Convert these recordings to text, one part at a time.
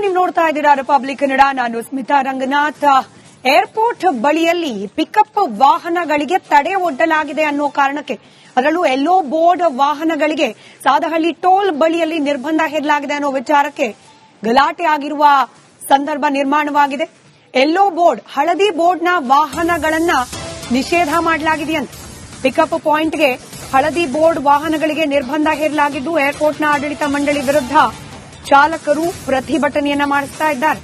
ನೀವು ನೋಡ್ತಾ ಇದ್ದೀರಾ ರಿಪಬ್ಲಿಕ್ ಕನ್ನಡ. ನಾನು ಸ್ಮಿತಾ ರಂಗನಾಥ್. ಏರ್ಪೋರ್ಟ್ ಬಳಿಯಲ್ಲಿ ಪಿಕಪ್ ವಾಹನಗಳಿಗೆ ತಡೆ ಒಡ್ಡಲಾಗಿದೆ ಅನ್ನೋ ಕಾರಣಕ್ಕೆ, ಅದರಲ್ಲೂ ಯೆಲ್ಲೋ ಬೋರ್ಡ್ ವಾಹನಗಳಿಗೆ ಸಾದಹಳ್ಳಿ ಟೋಲ್ ಬಳಿಯಲ್ಲಿ ನಿರ್ಬಂಧ ಹೇರಲಾಗಿದೆ ಅನ್ನೋ ವಿಚಾರಕ್ಕೆ ಗಲಾಟೆ ಆಗಿರುವ ಸಂದರ್ಭ ನಿರ್ಮಾಣವಾಗಿದೆ. ಯೆಲ್ಲೋ ಬೋರ್ಡ್, ಹಳದಿ ಬೋರ್ಡ್ನ ವಾಹನಗಳನ್ನ ನಿಷೇಧ ಮಾಡಲಾಗಿದೆಯಂತೆ. ಪಿಕಪ್ ಪಾಯಿಂಟ್ಗೆ ಹಳದಿ ಬೋರ್ಡ್ ವಾಹನಗಳಿಗೆ ನಿರ್ಬಂಧ ಹೇರಲಾಗಿದ್ದು, ಏರ್ಪೋರ್ಟ್ನ ಆಡಳಿತ ಮಂಡಳಿ ವಿರುದ್ಧ ಚಾಲಕರು ಪ್ರತಿಭಟನೆಯನ್ನ ಮಾಡಿಸ್ತಾ ಇದ್ದಾರೆ.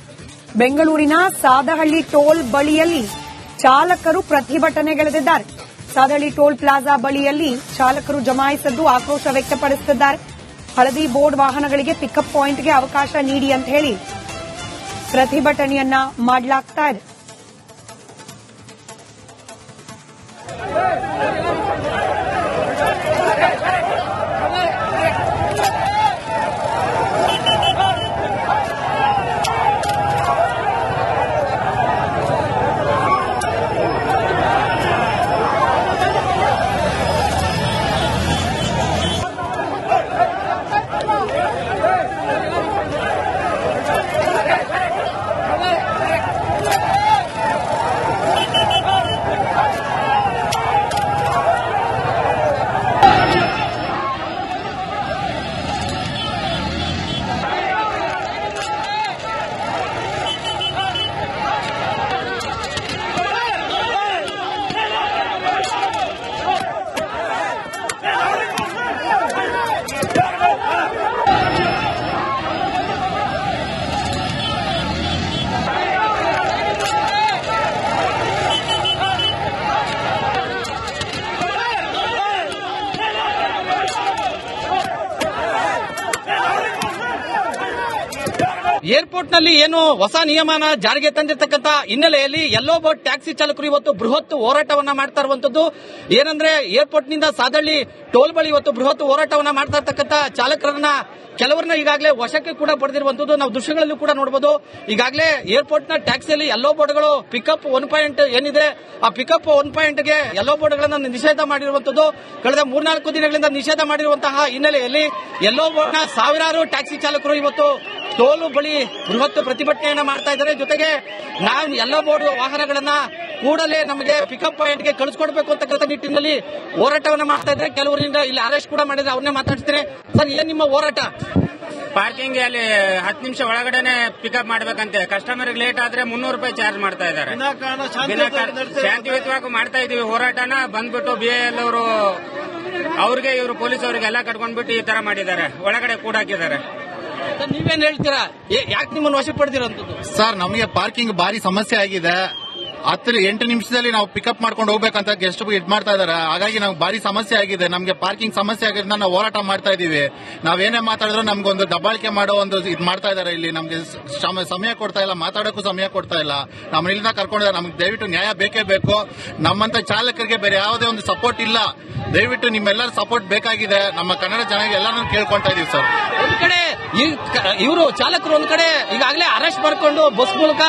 ಬೆಂಗಳೂರಿನ ಸಾದಹಳ್ಳಿ ಟೋಲ್ ಬಳಿಯಲ್ಲಿ ಚಾಲಕರು ಪ್ರತಿಭಟನೆಗಿಳಿದಿದ್ದಾರೆ. ಸಾದಹಳ್ಳಿ ಟೋಲ್ ಪ್ಲಾಜಾ ಬಳಿಯಲ್ಲಿ ಚಾಲಕರು ಜಮಾಯಿಸಿದ್ದು ಆಕ್ರೋಶ ವ್ಯಕ್ತಪಡಿಸುತ್ತಿದ್ದಾರೆ. ಹಳದಿ ಬೋರ್ಡ್ ವಾಹನಗಳಿಗೆ ಪಿಕಪ್ ಪಾಯಿಂಟ್ಗೆ ಅವಕಾಶ ನೀಡಿ ಅಂತ ಹೇಳಿ ಪ್ರತಿಭಟನೆಯನ್ನ ಮಾಡಲಾಗ್ತಾ ಇದೆ. ಏರ್ಪೋರ್ಟ್ನಲ್ಲಿ ಏನು ಹೊಸ ನಿಯಮನ ಜಾರಿಗೆ ತಂದಿರತಕ್ಕಂತ ಹಿನ್ನೆಲೆಯಲ್ಲಿ ಯೆಲ್ಲೋ ಬೋರ್ಡ್ ಟ್ಯಾಕ್ಸಿ ಚಾಲಕರು ಇವತ್ತು ಬೃಹತ್ ಹೋರಾಟವನ್ನ ಮಾಡ್ತಾ ಇರುವಂತದ್ದು. ಏನಂದ್ರೆ ಏರ್ಪೋರ್ಟ್ನಿಂದ ಸಾದಳ್ಳಿ ಟೋಲ್ ಬಳಿ ಇವತ್ತು ಬೃಹತ್ ಹೋರಾಟವನ್ನ ಮಾಡ್ತಾ ಇರ್ತಕ್ಕಂಥ ಚಾಲಕರನ್ನ ಕೆಲವರನ್ನ ಈಗಾಗಲೇ ವಶಕ್ಕೆ ಕೂಡ ಪಡೆದಿರುವಂತದ್ದು ನಾವು ದೃಶ್ಯಗಳಲ್ಲೂ ಕೂಡ ನೋಡಬಹುದು. ಈಗಾಗಲೇ ಏರ್ಪೋರ್ಟ್ನ ಟ್ಯಾಕ್ಸಿಯಲ್ಲಿ ಯೆಲ್ಲೋ ಬೋರ್ಡ್ಗಳು ಪಿಕಪ್ 1 ಪಾಯಿಂಟ್ ಏನಿದೆ, ಆ ಪಿಕಪ್ 1 ಪಾಯಿಂಟ್ಗೆ ಯೆಲ್ಲೋ ಬೋರ್ಡ್ಗಳನ್ನು ನಿಷೇಧ ಮಾಡಿರುವಂತದ್ದು. ಕಳೆದ 3-4 ದಿನಗಳಿಂದ ನಿಷೇಧ ಮಾಡಿರುವಂತಹ ಹಿನ್ನೆಲೆಯಲ್ಲಿ ಯೆಲ್ಲೋ ಬೋರ್ಡ್ನ ಸಾವಿರಾರು ಟ್ಯಾಕ್ಸಿ ಚಾಲಕರು ಇವತ್ತು ಟೋಲ್ ಬಳಿ ಬೃಹತ್ ಪ್ರತಿಭಟನೆಯನ್ನ ಮಾಡ್ತಾ ಇದ್ದಾರೆ. ಜೊತೆಗೆ ನಾವು ಯೆಲ್ಲೋ ಬೋರ್ಡ್ ವಾಹನಗಳನ್ನ ಕೂಡಲೇ ನಮಗೆ ಪಿಕಪ್ ಪಾಯಿಂಟ್ಗೆ ಕಳಿಸ್ಕೊಡ್ಬೇಕು ಅಂತಕ್ಕಂಥ ನಿಟ್ಟಿನಲ್ಲಿ ಹೋರಾಟವನ್ನ ಮಾಡ್ತಾ ಇದ್ದಾರೆ. ಕೆಲವರಿಂದ ಇಲ್ಲಿ ಅರೆಸ್ಟ್ ಕೂಡ ಮಾಡಿದ್ರೆ ಅವ್ರನ್ನೇ ಮಾತಾಡ್ತೀನಿ. ಸರ್, ಏನ್ ನಿಮ್ಮ ಹೋರಾಟ? ಪಾರ್ಕಿಂಗ್ ಅಲ್ಲಿ 10 ನಿಮಿಷ ಒಳಗಡೆನೆ ಪಿಕಪ್ ಮಾಡ್ಬೇಕಂತೆ. ಕಸ್ಟಮರ್ ಲೇಟ್ ಆದ್ರೆ 300 ರೂಪಾಯಿ ಚಾರ್ಜ್ ಮಾಡ್ತಾ ಇದ್ದಾರೆ. ಶಾಂತಿಯುತವಾಗಿ ಮಾಡ್ತಾ ಇದೀವಿ ಹೋರಾಟನ. ಬಂದ್ಬಿಟ್ಟು BIL ಅವರು ಅವ್ರಿಗೆ ಇವರು ಪೊಲೀಸ್ ಅವರಿಗೆ ಎಲ್ಲ ಕಟ್ಕೊಂಡ್ಬಿಟ್ಟು ಈ ತರ ಮಾಡಿದ್ದಾರೆ, ಒಳಗಡೆ ಕೂಡ ಹಾಕಿದ್ದಾರೆ. ನೀವೇನ್ ಹೇಳ್ತೀರಾ? ಯಾಕೆ ನಿಮ್ಮನ್ನು ವಶ ಪಡೆದಿರೋಂಥದ್ದು? ಸರ್, ನಮಗೆ ಪಾರ್ಕಿಂಗ್ ಭಾರಿ ಸಮಸ್ಯೆ ಆಗಿದೆ. 8 ನಿಮಿಷದಲ್ಲಿ ನಾವು ಪಿಕಪ್ ಮಾಡ್ಕೊಂಡು ಹೋಗ್ಬೇಕಂತ ಗೆಸ್ಟ್ ಇದ್ ಮಾಡ್ತಾ ಇದಾರೆ. ಹಾಗಾಗಿ ನಮ್ಗೆ ಭಾರಿ ಸಮಸ್ಯೆ ಆಗಿದೆ. ನಮ್ಗೆ ಪಾರ್ಕಿಂಗ್ ಸಮಸ್ಯೆ ಆಗಿರೋದ್ರಿಂದ ನಾವು ಹೋರಾಟ ಮಾಡ್ತಾ ಇದೀವಿ. ನಾವೇನೇ ಮಾತಾಡಿದ್ರು ನಮ್ಗೆ ಒಂದು ದಬ್ಬಾಳಿಕೆ ಮಾಡೋ ಒಂದು ಇದ್ ಮಾಡ್ತಾ ಇದಾರೆ. ಇಲ್ಲಿ ನಮ್ಗೆ ಸಮಯ ಕೊಡ್ತಾ ಇಲ್ಲ, ಮಾತಾಡೋಕ್ಕೂ ಸಮಯ ಕೊಡ್ತಾ ಇಲ್ಲ. ನಮ್ಮ ಇಲ್ಲಿಂದ ಕರ್ಕೊಂಡಿದ್ದಾರೆ. ನಮ್ಗೆ ದಯವಿಟ್ಟು ನ್ಯಾಯ ಬೇಕೇ ಬೇಕು. ನಮ್ಮಂತ ಚಾಲಕರಿಗೆ ಬೇರೆ ಯಾವುದೇ ಒಂದು ಸಪೋರ್ಟ್ ಇಲ್ಲ. ದಯವಿಟ್ಟು ನಿಮ್ಮೆಲ್ಲರ ಸಪೋರ್ಟ್ ಬೇಕಾಗಿದೆ. ನಮ್ಮ ಕನ್ನಡ ಜನರಿಗೆ ಎಲ್ಲಾನು ಕೇಳ್ಕೊಂತಾ ಇದೀವಿ ಸರ್. ಒಂದ್ ಕಡೆ ಇವರು ಚಾಲಕರು ಒಂದ್ ಕಡೆ ಈಗಾಗಲೇ ಅರೆಸ್ಟ್ ಮಾಡ್ಕೊಂಡು ಬಸ್ ಮೂಲಕ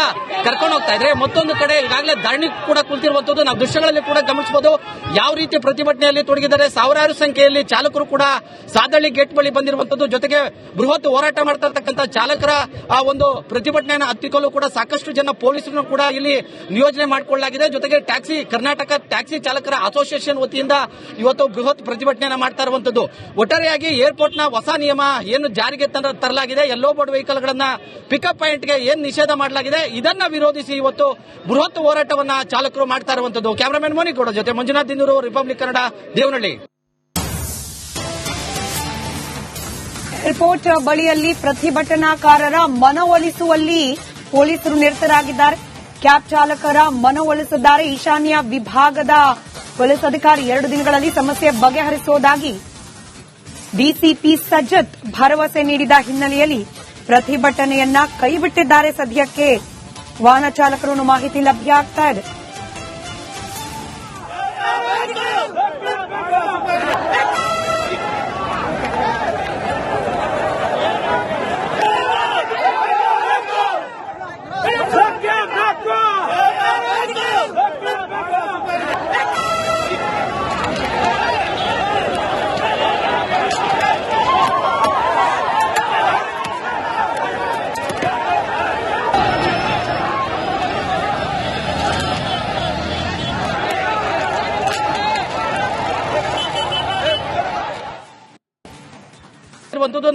ಕರ್ಕೊಂಡು ಹೋಗ್ತಾ ಇದ್ರೆ, ಮತ್ತೊಂದು ಕಡೆ ಈಗಾಗಲೇ ಧರಣಿ ಕೂಡ ಕುಳಿತಿರುವಂತದ್ದು ನಾವು ದೃಶ್ಯಗಳಲ್ಲಿ ಕೂಡ ಗಮನಿಸಬಹುದು. ಯಾವ ರೀತಿ ಪ್ರತಿಭಟನೆಯಲ್ಲಿ ತೊಡಗಿದ್ದಾರೆ, ಸಾವಿರಾರು ಸಂಖ್ಯೆಯಲ್ಲಿ ಚಾಲಕರು ಕೂಡ ಸಾದಳ್ಳಿ ಗೇಟ್ ಬಳಿ ಬಂದಿರುವಂತದ್ದು. ಜೊತೆಗೆ ಬೃಹತ್ ಹೋರಾಟ ಮಾಡ್ತಾ ಇರ್ತಕ್ಕಂಥ ಚಾಲಕರ ಆ ಒಂದು ಪ್ರತಿಭಟನೆಯನ್ನು ಹತ್ತಿಕ್ಕಲು ಕೂಡ ಸಾಕಷ್ಟು ಜನ ಪೊಲೀಸರನ್ನು ಕೂಡ ಇಲ್ಲಿ ನಿಯೋಜನೆ ಮಾಡಿಕೊಳ್ಳಲಾಗಿದೆ. ಜೊತೆಗೆ ಕರ್ನಾಟಕ ಟ್ಯಾಕ್ಸಿ ಚಾಲಕರ ಅಸೋಸಿಯೇಷನ್ ವತಿಯಿಂದ ಇವತ್ತು ಬೃಹತ್ ಪ್ರತಿಭಟನೆಯನ್ನು ಮಾಡ್ತಾ ಇರುವಂತದ್ದು. ಒಟ್ಟಾರೆಯಾಗಿ ಏರ್ಪೋರ್ಟ್ನ ಹೊಸ ನಿಯಮ ಏನು ಜಾರಿಗೆ ತರಲಾಗಿದೆ, ಯೆಲ್ಲೋ ಬೋರ್ಡ್ ವೆಹಿಕಲ್ ಗಳನ್ನ ಪಿಕಪ್ ಪಾಯಿಂಟ್ಗೆ ಏನ್ ನಿಷೇಧ ಮಾಡಲಾಗಿದೆ, ಇದನ್ನ ವಿರೋಧಿಸಿ ಇವತ್ತು ಬೃಹತ್ ಹೋರಾಟವನ್ನ ಚಾಲಕರು ಮಾಡ್ತಾ ಇರುವಂತದ್ದು. ಕ್ಯಾಮರಾಮನ್ ಮೋನಿಗೌಡ ಜೊತೆ ಮಂಜುನಾಥ್ ದಿನೂರು, ರಿಪಬ್ಲಿಕ್ ಕನ್ನಡ, ದೇವನಹಳ್ಳಿ. ಏರ್ಪೋರ್ಟ್ ಬಳಿಯಲ್ಲಿ ಪ್ರತಿಭಟನಾಕಾರರ ಮನವೊಲಿಸುವಲ್ಲಿ ಪೊಲೀಸರು ನಿರತರಾಗಿದ್ದಾರೆ. ಕ್ಯಾಬ್ ಚಾಲಕರ ಮನವೊಲಿಸಿದ್ದಾರೆ. ಈಶಾನ್ಯ ವಿಭಾಗದ ಪೊಲೀಸ್ ಅಧಿಕಾರಿ 2 ದಿನಗಳಲ್ಲಿ ಸಮಸ್ಯೆ ಬಗೆಹರಿಸುವುದಾಗಿ ಡಿಸಿಪಿ ಸಜ್ಜತ್ ಭರವಸೆ ನೀಡಿದ ಹಿನ್ನೆಲೆಯಲ್ಲಿ ಪ್ರತಿಭಟನೆಯನ್ನ ಕೈಬಿಟ್ಟಿದ್ದಾರೆ. ಸದ್ಯಕ್ಕೆ ವಾಹನ ಚಾಲಕರು ಮಾಹಿತಿ ಲಭ್ಯ ಆಗ್ತಾ ಇದೆ.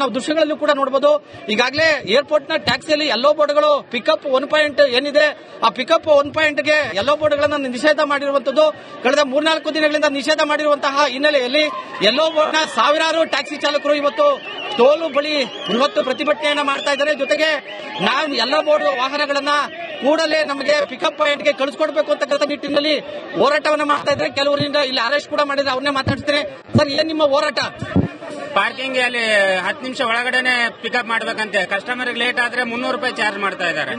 ನಾವು ದೃಶ್ಯಗಳಲ್ಲೂ ಕೂಡ ನೋಡಬಹುದು. ಈಗಾಗಲೇ ಏರ್ಪೋರ್ಟ್ ನ ಟ್ಯಾಕ್ಸಿಯಲ್ಲಿ ಯೆಲ್ಲೋ ಬೋರ್ಡ್ಗಳು ಪಿಕಪ್ 1 ಪಾಯಿಂಟ್ ಏನಿದೆ ಆ ಪಿಕಪ್ 1 ಪಾಯಿಂಟ್ಗೆ ಯೆಲ್ಲೋ ಬೋರ್ಡ್ಗಳನ್ನು ನಿಷೇಧ ಮಾಡಿರುವಂತದ್ದು ಕಳೆದ 3-4 ದಿನಗಳಿಂದ ನಿಷೇಧ ಮಾಡಿರುವಂತಹ ಹಿನ್ನೆಲೆಯಲ್ಲಿ ಯೆಲ್ಲೋ ಬೋರ್ಡ್ ನ ಸಾವಿರಾರು ಟ್ಯಾಕ್ಸಿ ಚಾಲಕರು ಇವತ್ತು ಟೋಲ್ ಬಳಿ ಬೃಹತ್ ಪ್ರತಿಭಟನೆಯನ್ನ ಮಾಡ್ತಾ ಇದ್ದಾರೆ. ಜೊತೆಗೆ ನಾವು ಯೆಲ್ಲೋ ಬೋರ್ಡ್ ವಾಹನಗಳನ್ನ ಕೂಡಲೇ ನಮಗೆ ಪಿಕಪ್ ಪಾಯಿಂಟ್ಗೆ ಕಳಿಸ್ಕೊಡ್ಬೇಕು ಅಂತಕ್ಕಂಥ ನಿಟ್ಟಿನಲ್ಲಿ ಹೋರಾಟವನ್ನ ಮಾಡ್ತಾ ಇದ್ದಾರೆ. ಕೆಲವರಿಂದ ಇಲ್ಲಿ ಅರೆಸ್ಟ್ ಕೂಡ ಮಾಡಿದ್ರೆ ಅವ್ರನ್ನೇ ಮಾತಾಡ್ತಾರೆ. ಸರ್, ಏನ್ ನಿಮ್ಮ ಹೋರಾಟ? ಪಾರ್ಕಿಂಗ್ ಅಲ್ಲಿ 10 ನಿಮಿಷ ಒಳಗಡೆನೆ ಪಿಕಪ್ ಮಾಡ್ಬೇಕಂತೆ. ಕಸ್ಟಮರ್ ಲೇಟ್ ಆದ್ರೆ 300 ರೂಪಾಯಿ ಚಾರ್ಜ್ ಮಾಡ್ತಾ ಇದ್ದಾರೆ.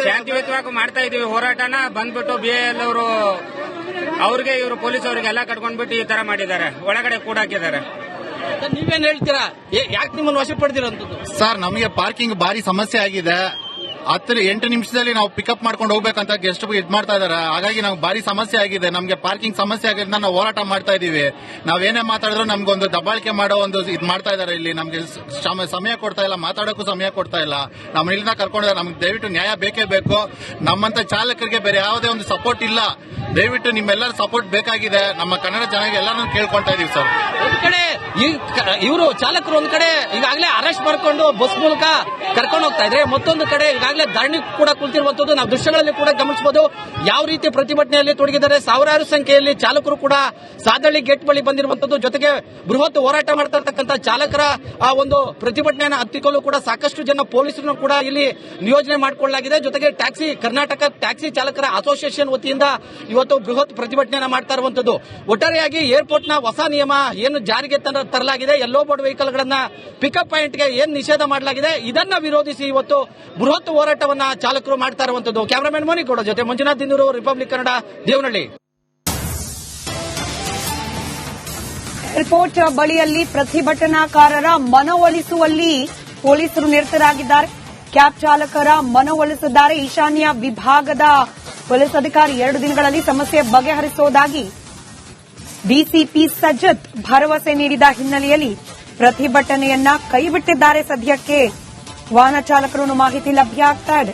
ಶಾಂತಿಯುತವಾಗಿ ಮಾಡ್ತಾ ಇದೀವಿ ಹೋರಾಟನ. ಬಂದ್ಬಿಟ್ಟು BIL ಅವರು ಅವ್ರಿಗೆ ಇವರು ಪೊಲೀಸ್ ಅವರಿಗೆ ಎಲ್ಲ ಕಟ್ಕೊಂಡ್ಬಿಟ್ಟು ಈ ತರ ಮಾಡಿದ್ದಾರೆ, ಒಳಗಡೆ ಕೂಡಾಕಿದ್ದಾರೆ. ನೀವೇನ್ ಹೇಳ್ತೀರಾ? ಯಾಕೆ ನಿಮ್ಮನ್ನು ವಶಪಡಿಸಿರೋಂಥದ್ದು? ಸರ್, ನಮಗೆ ಪಾರ್ಕಿಂಗ್ ಭಾರಿ ಸಮಸ್ಯೆ ಆಗಿದೆ. 8 ನಿಮಿಷದಲ್ಲಿ ನಾವು ಪಿಕಪ್ ಮಾಡ್ಕೊಂಡು ಹೋಗ್ಬೇಕಂತ ಗೆಸ್ಟ್ ಇದ್ ಮಾಡ್ತಾ ಇದಾರೆ. ಹಾಗಾಗಿ ನಮ್ಗೆ ಭಾರಿ ಸಮಸ್ಯೆ ಆಗಿದೆ. ನಮ್ಗೆ ಪಾರ್ಕಿಂಗ್ ಸಮಸ್ಯೆ ಆಗಿರೋದ್ರಿಂದ ನಾವು ಹೋರಾಟ ಮಾಡ್ತಾ ಇದೀವಿ. ನಾವೇನೇ ಮಾತಾಡಿದ್ರು ನಮ್ಗೊಂದು ದಬ್ಬಾಳಿಕೆ ಮಾಡೋ ಒಂದು ಇದ್ ಮಾಡ್ತಾ ಇದಾರೆ. ಇಲ್ಲಿ ನಮ್ಗೆ ಸಮಯ ಕೊಡ್ತಾ ಇಲ್ಲ, ಮಾತಾಡೋಕ್ಕೂ ಸಮಯ ಕೊಡ್ತಾ ಇಲ್ಲ. ನಮ್ಮ ಇಲ್ಲಿಂದ ಕರ್ಕೊಂಡಿದ್ದಾರೆ. ನಮ್ಗೆ ದಯವಿಟ್ಟು ನ್ಯಾಯ ಬೇಕೇ ಬೇಕು. ನಮ್ಮಂತ ಚಾಲಕರಿಗೆ ಬೇರೆ ಯಾವುದೇ ಒಂದು ಸಪೋರ್ಟ್ ಇಲ್ಲ. ದಯವಿಟ್ಟು ನಿಮ್ಮೆಲ್ಲರ ಸಪೋರ್ಟ್ ಬೇಕಾಗಿದೆ. ನಮ್ಮ ಕನ್ನಡ ಜನರಿಗೆ ಎಲ್ಲಾನು ಕೇಳ್ಕೊಳ್ತಾ ಇದೀವಿ ಸರ್. ಒಂದ್ ಕಡೆ ಇವರು ಚಾಲಕರು ಒಂದ್ ಕಡೆ ಈಗಾಗಲೇ ಅರೆಸ್ಟ್ ಮಾಡ್ಕೊಂಡು ಬಸ್ ಮೂಲಕ ಕರ್ಕೊಂಡು ಹೋಗ್ತಾ ಇದ್ರೆ, ಮತ್ತೊಂದು ಕಡೆ ಈಗಾಗಲೇ ಧರಣಿ ಕೂಡ ಕುಳಿತಿರುವಂತದ್ದು ನಾವು ದೃಶ್ಯಗಳಲ್ಲಿ ಕೂಡ ಗಮನಿಸಬಹುದು. ಯಾವ ರೀತಿ ಪ್ರತಿಭಟನೆಯಲ್ಲಿ ತೊಡಗಿದ್ದಾರೆ. ಸಾವಿರಾರು ಸಂಖ್ಯೆಯಲ್ಲಿ ಚಾಲಕರು ಕೂಡ ಸಾದಳ್ಳಿ ಗೇಟ್ ಬಳಿ ಬಂದಿರುವಂತದ್ದು. ಜೊತೆಗೆ ಬೃಹತ್ ಹೋರಾಟ ಮಾಡ್ತಾ ಇರ್ತಕ್ಕಂಥ ಚಾಲಕರ ಆ ಒಂದು ಪ್ರತಿಭಟನೆಯನ್ನು ಹತ್ತಿಕ್ಕಲು ಕೂಡ ಸಾಕಷ್ಟು ಜನ ಪೊಲೀಸರನ್ನು ಕೂಡ ಇಲ್ಲಿ ನಿಯೋಜನೆ ಮಾಡಿಕೊಳ್ಳಲಾಗಿದೆ. ಜೊತೆಗೆ ಕರ್ನಾಟಕ ಟ್ಯಾಕ್ಸಿ ಚಾಲಕರ ಅಸೋಸಿಯೇಷನ್ ವತಿಯಿಂದ ಇವತ್ತು ಬೃಹತ್ ಪ್ರತಿಭಟನೆಯನ್ನ ಮಾಡ್ತಾ ಇರುವಂತದ್ದು. ಒಟ್ಟಾರೆಯಾಗಿ ಏರ್ಪೋರ್ಟ್ ನ ಹೊಸ ನಿಯಮ ಏನು ಜಾರಿಗೆ ತರಲಾಗಿದೆ, ಯೆಲ್ಲೋ ಬೋರ್ಡ್ ವೆಹಿಕಲ್ ಗಳನ್ನ ಪಿಕಪ್ ಪಾಯಿಂಟ್ ಗೆ ಏನ್ ನಿಷೇಧ ಮಾಡಲಾಗಿದೆ, ಇದನ್ನ ವಿರೋಧಿಸಿ ಇವತ್ತು ಬೃಹತ್ ಹೋರಾಟವನ್ನ ಚಾಲಕರು ಮಾಡ್ತಾ ಇರುವಂತದ್ದು. ಕ್ಯಾಮರಾಮನ್ ಮೋನಿಗೌಡ ಜೊತೆ ಮಂಜುನಾಥ್ ದಿನೂರು, ರಿಪಬ್ಲಿಕ್ ಕನ್ನಡ, ದೇವನಹಳ್ಳಿ. ಏರ್ಪೋರ್ಟ್ ಬಳಿಯಲ್ಲಿ ಪ್ರತಿಭಟನಾಕಾರರ ಮನವೊಲಿಸುವಲ್ಲಿ ಪೊಲೀಸರು ನಿರತರಾಗಿದ್ದಾರೆ. ಕ್ಯಾಬ್ ಚಾಲಕರ ಮನವೊಲಿಸಿದ್ದಾರೆ. ಈಶಾನ್ಯ ವಿಭಾಗದ ಪೊಲೀಸ್ ಅಧಿಕಾರಿ 2 ದಿನಗಳಲ್ಲಿ ಸಮಸ್ಯೆ ಬಗೆಹರಿಸುವುದಾಗಿ ಡಿಸಿಪಿ ಸಜ್ಜತ್ ಭರವಸೆ ನೀಡಿದ ಹಿನ್ನೆಲೆಯಲ್ಲಿ ಪ್ರತಿಭಟನೆಯನ್ನ ಕೈಬಿಟ್ಟಿದ್ದಾರೆ. ಸದ್ಯಕ್ಕೆ ವಾಹನ ಚಾಲಕರು ಮಾಹಿತಿ ಲಭ್ಯ ಆಗ್ತಾ ಇದೆ.